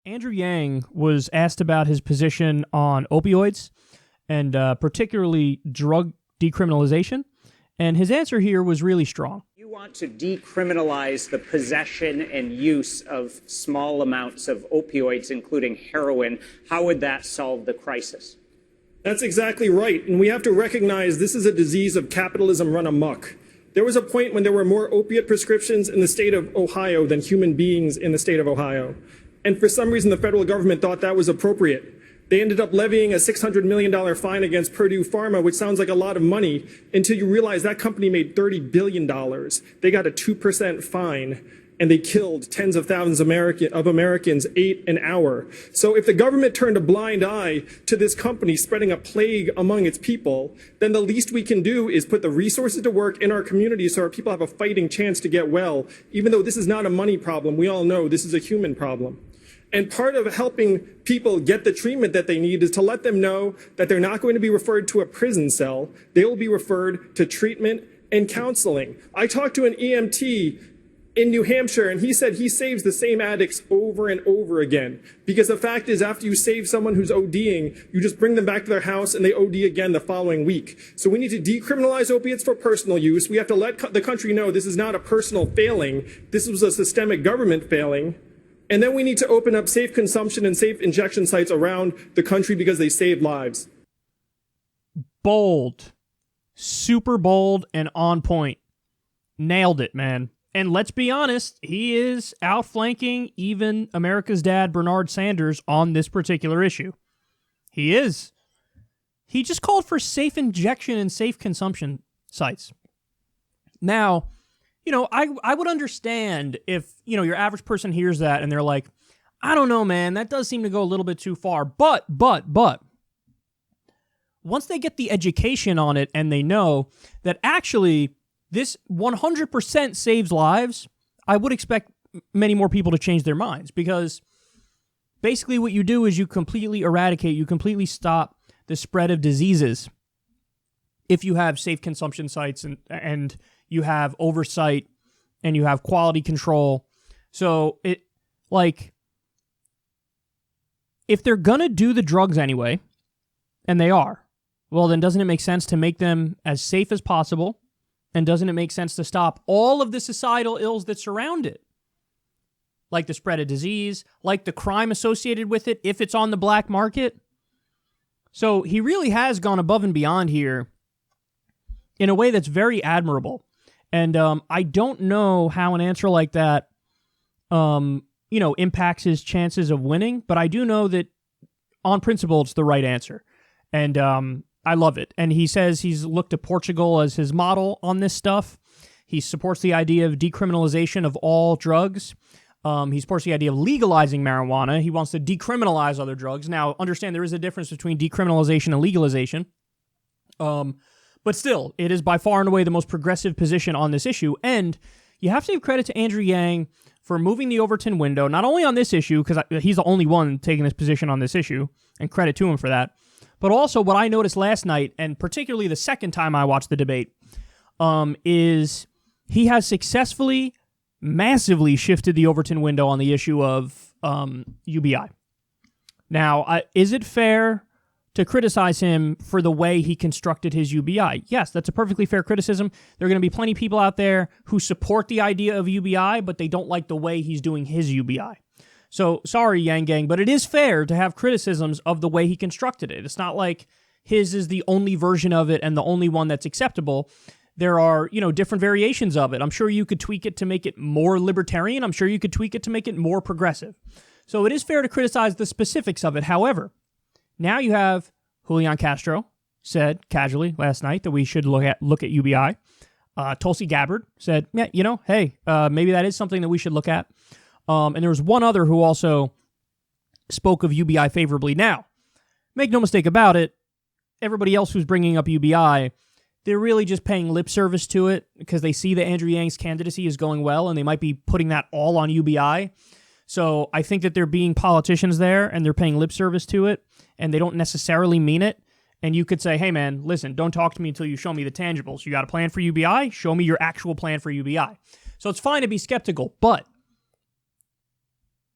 Andrew Yang was asked about his position on opioids and particularly drug decriminalization, and his answer here was really strong. You want to decriminalize the possession and use of small amounts of opioids, including heroin. How would that solve the crisis? That's exactly right, and we have to recognize this is a disease of capitalism run amok. There was a point when there were more opiate prescriptions in the state of Ohio than human beings in the state of Ohio. And for some reason, the federal government thought that was appropriate. They ended up levying a $600 million fine against Purdue Pharma, which sounds like a lot of money, until you realize that company made $30 billion. They got a 2% fine, and they killed tens of thousands of Americans 8 an hour. So if the government turned a blind eye to this company spreading a plague among its people, then the least we can do is put the resources to work in our community so our people have a fighting chance to get well. Even though this is not a money problem, we all know this is a human problem. And part of helping people get the treatment that they need is to let them know that they're not going to be referred to a prison cell. They will be referred to treatment and counseling. I talked to an EMT in New Hampshire, and he said he saves the same addicts over and over again. Because the fact is, after you save someone who's ODing, you just bring them back to their house and they OD again the following week. So we need to decriminalize opiates for personal use. We have to let the country know this is not a personal failing. This was a systemic government failing. And then we need to open up safe consumption and safe injection sites around the country because they save lives. Bold. Super bold and on point. Nailed it, man. And let's be honest, he is outflanking even America's dad, Bernard Sanders, on this particular issue. He is. He just called for safe injection and safe consumption sites. Now, I would understand if, your average person hears that and they're like, I don't know, man, that does seem to go a little bit too far. But, once they get the education on it and they know that actually this 100% saves lives, I would expect many more people to change their minds, because basically what you do is you completely eradicate, you completely stop the spread of diseases if you have safe consumption sites and you have oversight and you have quality control. So if they're gonna do the drugs anyway, and they are, well, then doesn't it make sense to make them as safe as possible? And doesn't it make sense to stop all of the societal ills that surround it? Like the spread of disease, like the crime associated with it, if it's on the black market. So he really has gone above and beyond here in a way that's very admirable. And I don't know how an answer like that, impacts his chances of winning, but I do know that on principle, it's the right answer. And I love it. And he says he's looked to Portugal as his model on this stuff. He supports the idea of decriminalization of all drugs. He supports the idea of legalizing marijuana. He wants to decriminalize other drugs. Now, understand there is a difference between decriminalization and legalization. But still, it is by far and away the most progressive position on this issue. And you have to give credit to Andrew Yang for moving the Overton window, not only on this issue, because he's the only one taking this position on this issue, and credit to him for that, but also what I noticed last night, and particularly the second time I watched the debate, is he has successfully, massively shifted the Overton window on the issue of UBI. Now, is it fair to criticize him for the way he constructed his UBI? Yes, that's a perfectly fair criticism. There are going to be plenty of people out there who support the idea of UBI, but they don't like the way he's doing his UBI. So, sorry, Yang Gang, but it is fair to have criticisms of the way he constructed it. It's not like his is the only version of it and the only one that's acceptable. There are, different variations of it. I'm sure you could tweak it to make it more libertarian. I'm sure you could tweak it to make it more progressive. So it is fair to criticize the specifics of it. However, now you have Julian Castro said casually last night that we should look at UBI. Tulsi Gabbard said, hey, maybe that is something that we should look at. And there was one other who also spoke of UBI favorably. Now, make no mistake about it, everybody else who's bringing up UBI, they're really just paying lip service to it because they see that Andrew Yang's candidacy is going well, and they might be putting that all on UBI. So I think that they're being politicians there, and they're paying lip service to it, and they don't necessarily mean it. And you could say, hey, man, listen, don't talk to me until you show me the tangibles. You got a plan for UBI? Show me your actual plan for UBI. So it's fine to be skeptical, but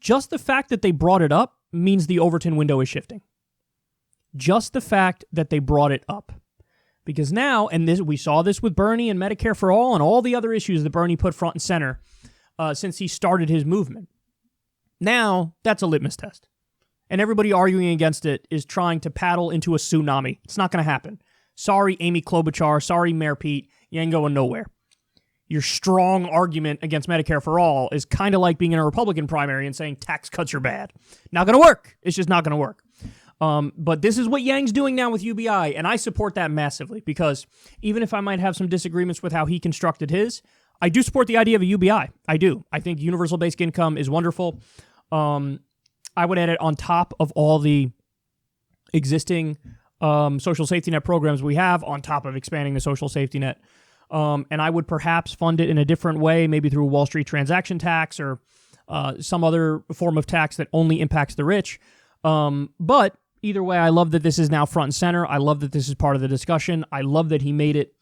Just the fact that they brought it up means the Overton window is shifting. Just the fact that they brought it up. Because now, and this, we saw this with Bernie and Medicare for All and all the other issues that Bernie put front and center since he started his movement. Now, that's a litmus test. And everybody arguing against it is trying to paddle into a tsunami. It's not going to happen. Sorry, Amy Klobuchar. Sorry, Mayor Pete. You ain't going nowhere. Your strong argument against Medicare for All is kind of like being in a Republican primary and saying tax cuts are bad. Not going to work. It's just not going to work. But this is what Yang's doing now with UBI, and I support that massively because even if I might have some disagreements with how he constructed his, I do support the idea of a UBI. I do. I think universal basic income is wonderful. I would add it on top of all the existing social safety net programs we have, on top of expanding the social safety net. And I would perhaps fund it in a different way, maybe through a Wall Street transaction tax or some other form of tax that only impacts the rich. But either way, I love that this is now front and center. I love that this is part of the discussion. I love that he made it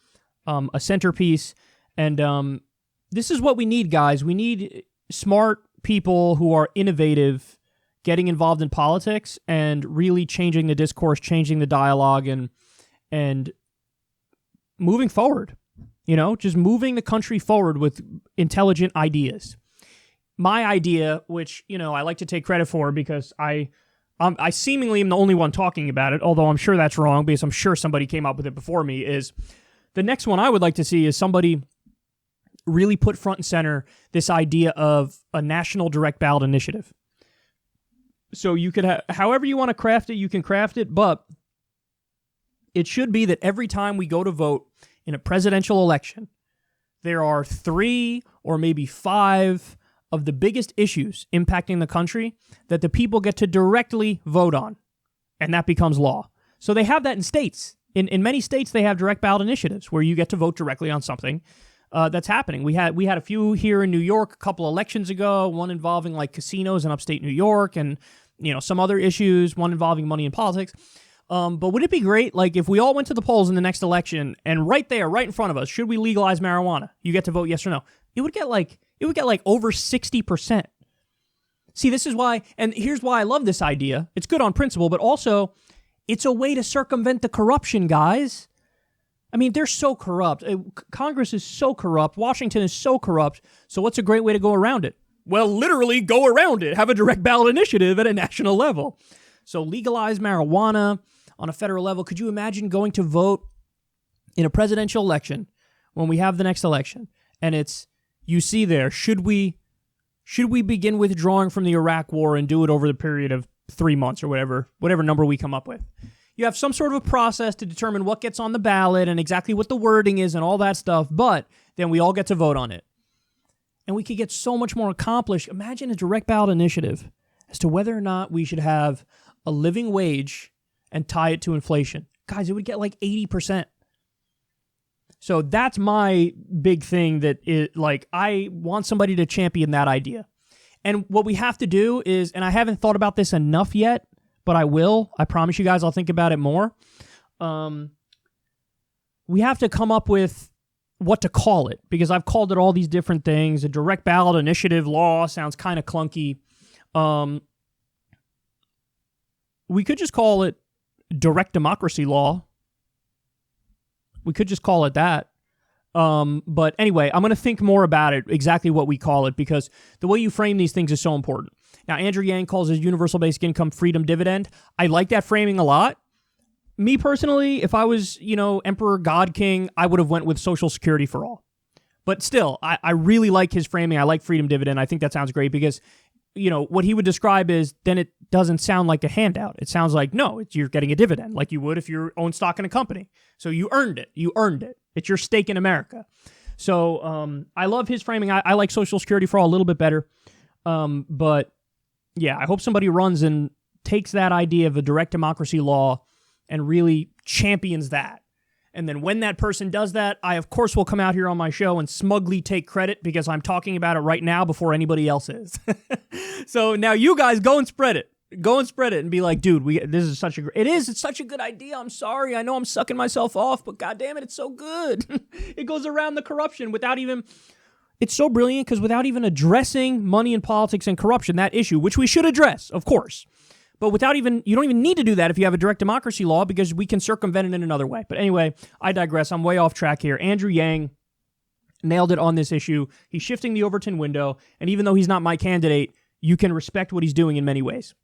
a centerpiece. And this is what we need, guys. We need smart people who are innovative, getting involved in politics and really changing the discourse, changing the dialogue, and moving forward. You know, just moving the country forward with intelligent ideas. My idea, which, you know, I like to take credit for because I seemingly am the only one talking about it, although I'm sure that's wrong because I'm sure somebody came up with it before me, is the next one I would like to see is somebody really put front and center this idea of a national direct ballot initiative. So you could have, however you want to craft it, you can craft it, but it should be that every time we go to vote in a presidential election, there are 3 or maybe 5 of the biggest issues impacting the country that the people get to directly vote on, and that becomes law. So they have that in states. In many states, they have direct ballot initiatives where you get to vote directly on something that's happening. We had a few here in New York a couple elections ago, one involving like casinos in upstate New York and, you know, some other issues, one involving money in politics. But would it be great, like, if we all went to the polls in the next election and right there, right in front of us, should we legalize marijuana? You get to vote yes or no. It would get like over 60%. See, this is why, and here's why I love this idea. It's good on principle, but also it's a way to circumvent the corruption, guys. I mean, they're so corrupt. Congress is so corrupt. Washington is so corrupt. So what's a great way to go around it? Well, literally go around it. Have a direct ballot initiative at a national level. So legalize marijuana on a federal level. Could you imagine going to vote in a presidential election when we have the next election? And it's, you see there, should we begin withdrawing from the Iraq war and do it over the period of 3 months or whatever number we come up with? You have some sort of a process to determine what gets on the ballot and exactly what the wording is and all that stuff, but then we all get to vote on it. And we could get so much more accomplished. Imagine a direct ballot initiative as to whether or not we should have a living wage and tie it to inflation. Guys, it would get like 80%. So that's my big thing I want somebody to champion that idea. And what we have to do is, and I haven't thought about this enough yet, but I will. I promise you guys I'll think about it more. We have to come up with what to call it, because I've called it all these different things. A direct ballot initiative law sounds kind of clunky. We could just call it direct democracy law. We could just call it that. But anyway, I'm going to think more about it, exactly what we call it, because the way you frame these things is so important. Now, Andrew Yang calls his universal basic income freedom dividend. I like that framing a lot. Me personally, if I was, Emperor God King, I would have went with Social Security for all. But still, I really like his framing. I like freedom dividend. I think that sounds great because, what he would describe is then it doesn't sound like a handout. It sounds like, no, you're getting a dividend like you would if you own stock in a company. So you earned it. You earned it. It's your stake in America. So I love his framing. I like Social Security for all a little bit better. But yeah, I hope somebody runs and takes that idea of a direct democracy law and really champions that. And then when that person does that, I, of course, will come out here on my show and smugly take credit because I'm talking about it right now before anybody else is. So now you guys go and spread it. Go and spread it and be like, dude, it's such a good idea. I'm sorry. I know I'm sucking myself off, but goddamn it, it's so good. It goes around the corruption without even, It's so brilliant because without even addressing money in politics and corruption, that issue, which we should address, of course, but without even, you don't even need to do that if you have a direct democracy law because we can circumvent it in another way. But anyway, I digress. I'm way off track here. Andrew Yang nailed it on this issue. He's shifting the Overton window, and even though he's not my candidate, you can respect what he's doing in many ways.